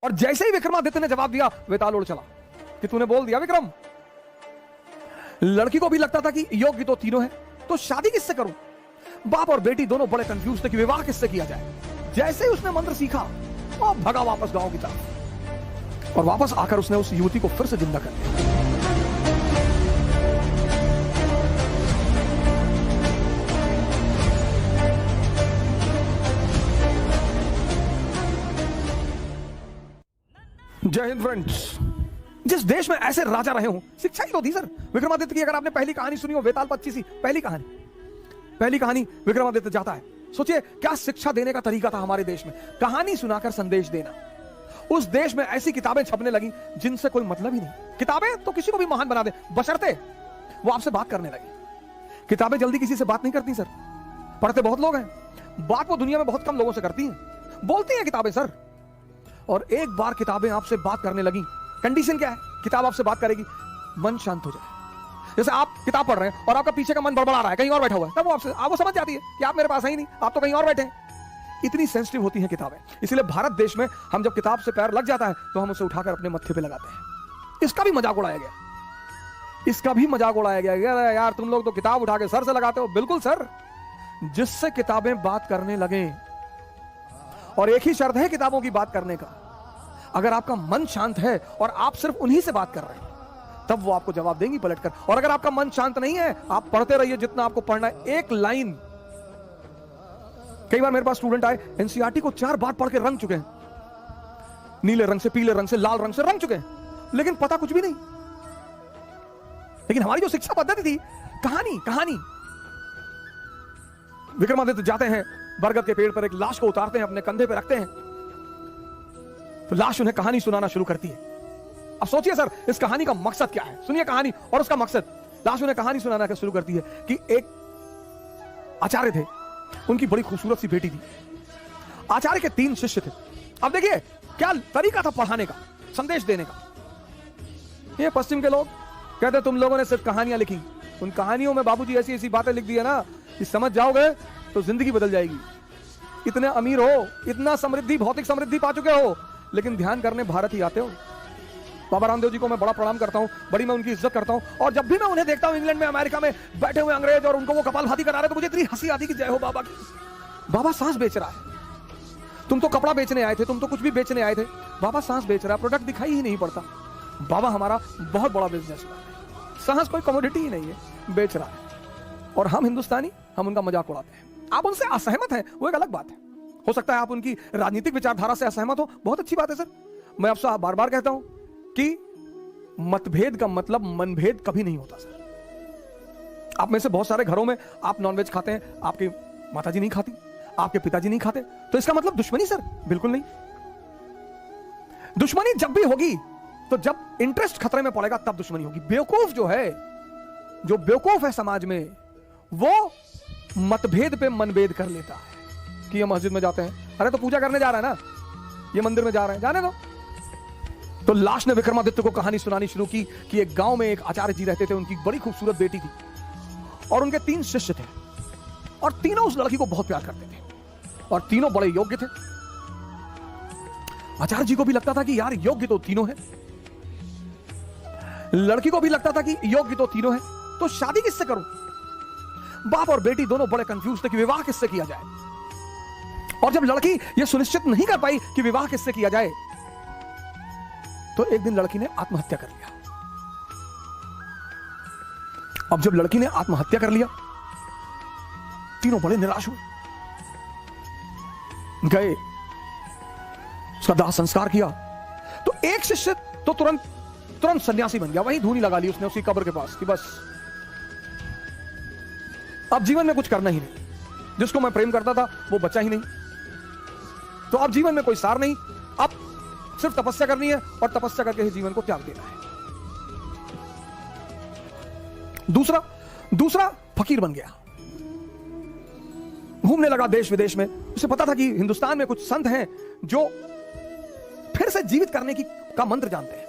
और जैसे ही विक्रमादित्य ने जवाब दिया, वेताल उड़ चला कि तूने बोल दिया विक्रम। लड़की को भी लगता था कि योग्य तो तीनों है, तो शादी किससे करूं। बाप और बेटी दोनों बड़े कंफ्यूज थे कि विवाह किससे किया जाए। जैसे ही उसने मंत्र सीखा और भगा वापस गांव की तरफ, और वापस आकर उसने उस युवती को फिर से जिंदा कर दिया। जय हिंद फ्रेंड्स। जिस देश में ऐसे राजा रहे हों, शिक्षा ही तो थी सर विक्रमादित्य की। अगर आपने पहली कहानी सुनी हो, वेताल 25 पहली कहानी विक्रमादित्य जाता है। सोचिए क्या शिक्षा देने का तरीका था हमारे देश में, कहानी सुनाकर संदेश देना। उस देश में ऐसी किताबें छपने लगी जिनसे कोई मतलब ही नहीं। किताबें तो किसी को भी महान बना दे, बशर्ते वो आपसे बात करने लगी। किताबें जल्दी किसी से बात नहीं करती सर, पढ़ते बहुत लोग हैं, बात वो दुनिया में बहुत कम लोगों से करती हैं। बोलती हैं किताबें सर। और एक बार किताबें आपसे बात करने लगी, कंडीशन क्या है, किताब आपसे बात करेगी, मन शांत हो जाए। जैसे आप किताब पढ़ रहे हैं और आपका पीछे का मन बड़बड़ा रहा है, कहीं और बैठा हुआ है, तब वो आपसे वो समझ जाती है कि आप मेरे पास है ही नहीं, आप तो कहीं और बैठे हैं। इतनी सेंसिटिव होती हैं किताबें। इसलिए भारत देश में हम जब किताब से पैर लग जाता है तो हम उसे उठाकर अपने मत्थे पे लगाते हैं। इसका भी मजाक उड़ाया गया, यार तुम लोग तो किताब उठा के सर से लगाते हो। बिल्कुल सर, जिससे किताबें बात करने लगे, और एक ही शर्त है किताबों की बात करने का, अगर आपका मन शांत है और आप सिर्फ उन्हीं से बात कर रहे हैं, तब वो आपको जवाब देंगी पलटकर। और अगर आपका मन शांत नहीं है, आप पढ़ते रहिए जितना आपको पढ़ना है, एक लाइन। कई बार मेरे पास स्टूडेंट आए, एनसीईआरटी को 4 बार पढ़ के रंग चुके हैं, नीले रंग से, पीले रंग से, लाल रंग से रंग चुके हैं, लेकिन पता कुछ भी नहीं। लेकिन हमारी जो शिक्षा पद्धति थी, कहानी। विक्रमादित्य जाते हैं, बरगद के पेड़ पर एक लाश को उतारते हैं, अपने कंधे पे रखते हैं, तो लाश उन्हें कहानी सुनाना शुरू करती है। अब सोचिए सर, इस कहानी का मकसद क्या है, सुनिए कहानी और उसका मकसद। लाश उन्हें कहानी सुनाना शुरू करती है कि एक आचार्य थे, उनकी बड़ी खूबसूरत सी बेटी थी। आचार्य के 3 शिष्य थे। अब देखिए क्या तरीका था पढ़ाने का, संदेश देने का। ये पश्चिम के लोग कहते तुम लोगों ने सिर्फ कहानियां लिखी, उन कहानियों में बाबूजी ऐसी ऐसी बातें लिख दी है ना कि समझ जाओगे तो जिंदगी बदल जाएगी। इतने अमीर हो, इतना समृद्धि, भौतिक समृद्धि पा चुके हो, लेकिन ध्यान करने भारत ही आते हो। बाबा रामदेव जी को मैं बड़ा प्रणाम करता हूं, बड़ी मैं उनकी इज्जत करता हूं, और जब भी मैं उन्हें देखता हूं इंग्लैंड में, अमेरिका में बैठे हुए अंग्रेज, और उनको वो कपालभाती करा रहे, तो मुझे इतनी हंसी आती कि जय हो बाबा की। बाबा सांस बेच रहा है, तुम तो कपड़ा बेचने आए थे, तुम तो कुछ भी बेचने आए थे, बाबा सांस बेच रहा है, प्रोडक्ट दिखाई ही नहीं पड़ता। बाबा हमारा बहुत बड़ा बिजनेस है, सांस कोई कमोडिटी ही नहीं है, बेच रहा है। और हम हिंदुस्तानी, हम उनका मजाक उड़ाते हैं। आप उनसे असहमत हैं, वो एक अलग बात है। हो सकता है आप उनकी राजनीतिक विचारधारा से असहमत हो, बहुत अच्छी बात है सर। मैं आपसे बार बार कहता हूं कि मतभेद का मतलब मनभेद कभी नहीं होता सर। आप में से बहुत सारे घरों में आप नॉनवेज खाते हैं, आपकी माताजी नहीं खाती, आपके पिताजी नहीं खाते, तो इसका मतलब दुश्मनी सर? बिल्कुल नहीं। दुश्मनी जब भी होगी तो जब इंटरेस्ट खतरे में पड़ेगा तब दुश्मनी होगी। बेवकूफ जो बेवकूफ है समाज में, वो मतभेद पे मनभेद कर लेता है कि ये मस्जिद में जाते हैं, अरे तो पूजा करने जा रहा है ना, ये मंदिर में जा रहे हैं, जाने दो। तो लाश ने विक्रमादित्य को कहानी सुनानी शुरू की कि एक गांव में एक आचार्य जी रहते थे, उनकी बड़ी खूबसूरत बेटी थी, और उनके 3 शिष्य थे, और तीनों उस लड़की को बहुत प्यार करते थे, और तीनों बड़े योग्य थे। आचार्य जी को भी लगता था कि यार योग्य तो तीनों है, लड़की को भी लगता था कि योग्य तो तीनों है, तो शादी किससे करूं। बाप और बेटी दोनों बड़े कंफ्यूज थे कि विवाह किससे किया जाए। और जब लड़की यह सुनिश्चित नहीं कर पाई कि विवाह किससे किया जाए, तो एक दिन लड़की ने आत्महत्या कर लिया। अब जब लड़की ने आत्महत्या कर लिया, तीनों बड़े निराश हुए, गए, उसका दाह संस्कार किया। तो एक शिष्य तो तुरंत सन्यासी बन गया, वहीं धूनी लगा ली उसने उसी कब्र के पास कि बस अब जीवन में कुछ करना ही नहीं, जिसको मैं प्रेम करता था वो बचा ही नहीं, तो अब जीवन में कोई सार नहीं, अब सिर्फ तपस्या करनी है और तपस्या करके ही जीवन को त्याग देना है। दूसरा फकीर बन गया, घूमने लगा देश विदेश में। उसे पता था कि हिंदुस्तान में कुछ संत हैं जो फिर से जीवित करने का मंत्र जानते हैं।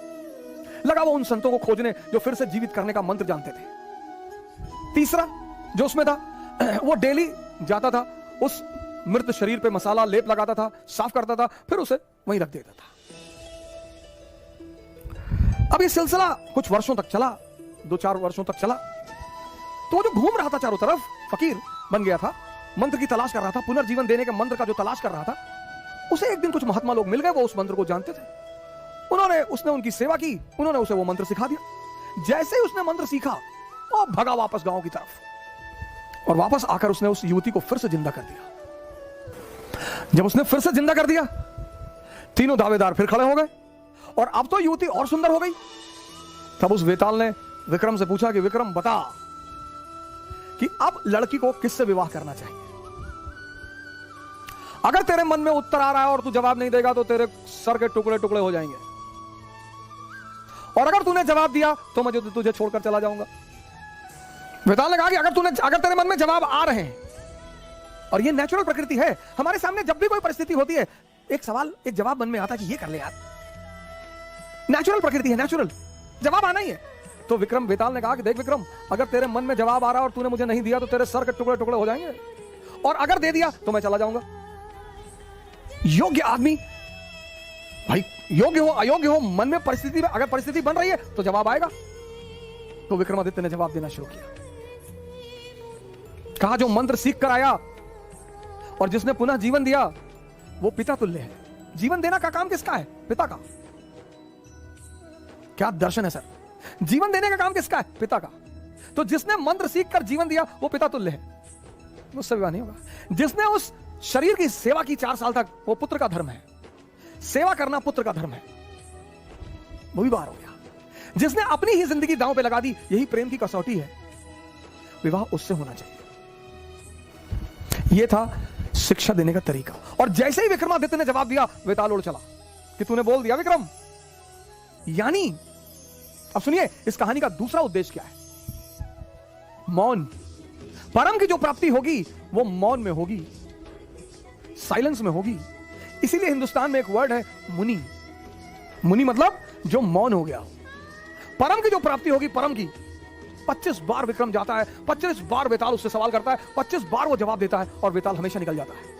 लगा वो उन संतों को खोजने जो फिर से जीवित करने का मंत्र जानते थे। तीसरा जो उसमें था, वो डेली जाता था, उस मृत शरीर पे मसाला लेप लगाता था, साफ करता था, फिर उसे वहीं रख देता था। अब ये सिलसिला कुछ वर्षों तक चला, 2-4 वर्षों तक चला। तो वो जो घूम रहा था चारों तरफ, फकीर बन गया था, मंत्र की तलाश कर रहा था, पुनर्जीवन देने के मंत्र का जो तलाश कर रहा था, उसे एक दिन कुछ महात्मा लोग मिल गए, वो उस मंत्र को जानते थे। उसने उनकी सेवा की, उन्होंने उसे वो मंत्र सिखा दिया। जैसे ही उसने मंत्र सीखा, वो भगा वापस गांव की तरफ, और वापस आकर उसने उस युवती को फिर से जिंदा कर दिया। जब उसने फिर से जिंदा कर दिया, तीनों दावेदार फिर खड़े हो गए, और अब तो युवती और सुंदर हो गई। तब उस वेताल ने विक्रम से पूछा कि विक्रम बता कि अब लड़की को किससे विवाह करना चाहिए। अगर तेरे मन में उत्तर आ रहा है और तू जवाब नहीं देगा तो तेरे सर के टुकड़े टुकड़े हो जाएंगे, और अगर तूने जवाब दिया तो मैं तुझे छोड़कर चला जाऊंगा। वेताल ने कहा कि अगर तेरे मन में जवाब आ रहे हैं, और ये नेचुरल प्रकृति है, हमारे सामने जब भी कोई परिस्थिति होती है, एक सवाल, एक जवाब मन में आता है कि ये कर ले यार, नेचुरल प्रकृति है, नेचुरल जवाब आना ही है। तो वेताल ने कहा कि देख विक्रम, अगर तेरे मन में जवाब आ रहा है और तूने मुझे नहीं दिया तो तेरे सर के टुकड़े टुकड़े हो जाएंगे, और अगर दे दिया तो मैं चला जाऊंगा। योग्य आदमी भाई, योग्य हो अयोग्य हो, मन में परिस्थिति में अगर परिस्थिति बन रही है तो जवाब आएगा। तो विक्रमादित्य ने जवाब देना शुरू किया। कहा जो मंत्र सीख कर आया और जिसने पुनः जीवन दिया वो पिता तुल्य है। जीवन देना का काम किसका है? पिता का। क्या दर्शन है सर, जीवन देने का काम किसका है? पिता का। तो जिसने मंत्र सीख कर जीवन दिया वो पिता तुल्य है, उससे विवाह नहीं होगा। जिसने उस शरीर की सेवा की 4 साल तक, वो पुत्र का धर्म है, सेवा करना पुत्र का धर्म है, वो भी बाहर हो गया। जिसने अपनी ही जिंदगी दांव पे लगा दी, यही प्रेम की कसौटी है, विवाह उससे होना चाहिए। यह था शिक्षा देने का तरीका। और जैसे ही विक्रमादित्य ने जवाब दिया, वेताल उड़ चला कि तूने बोल दिया विक्रम। यानी अब सुनिए, इस कहानी का दूसरा उद्देश्य क्या है? मौन। परम की जो प्राप्ति होगी वो मौन में होगी, साइलेंस में होगी। इसीलिए हिंदुस्तान में एक वर्ड है मुनि। मुनि मतलब जो मौन हो गया। परम की जो प्राप्ति होगी, परम की, 25 बार विक्रम जाता है, 25 बार वेताल उससे सवाल करता है, 25 बार वो जवाब देता है, और वेताल हमेशा निकल जाता है।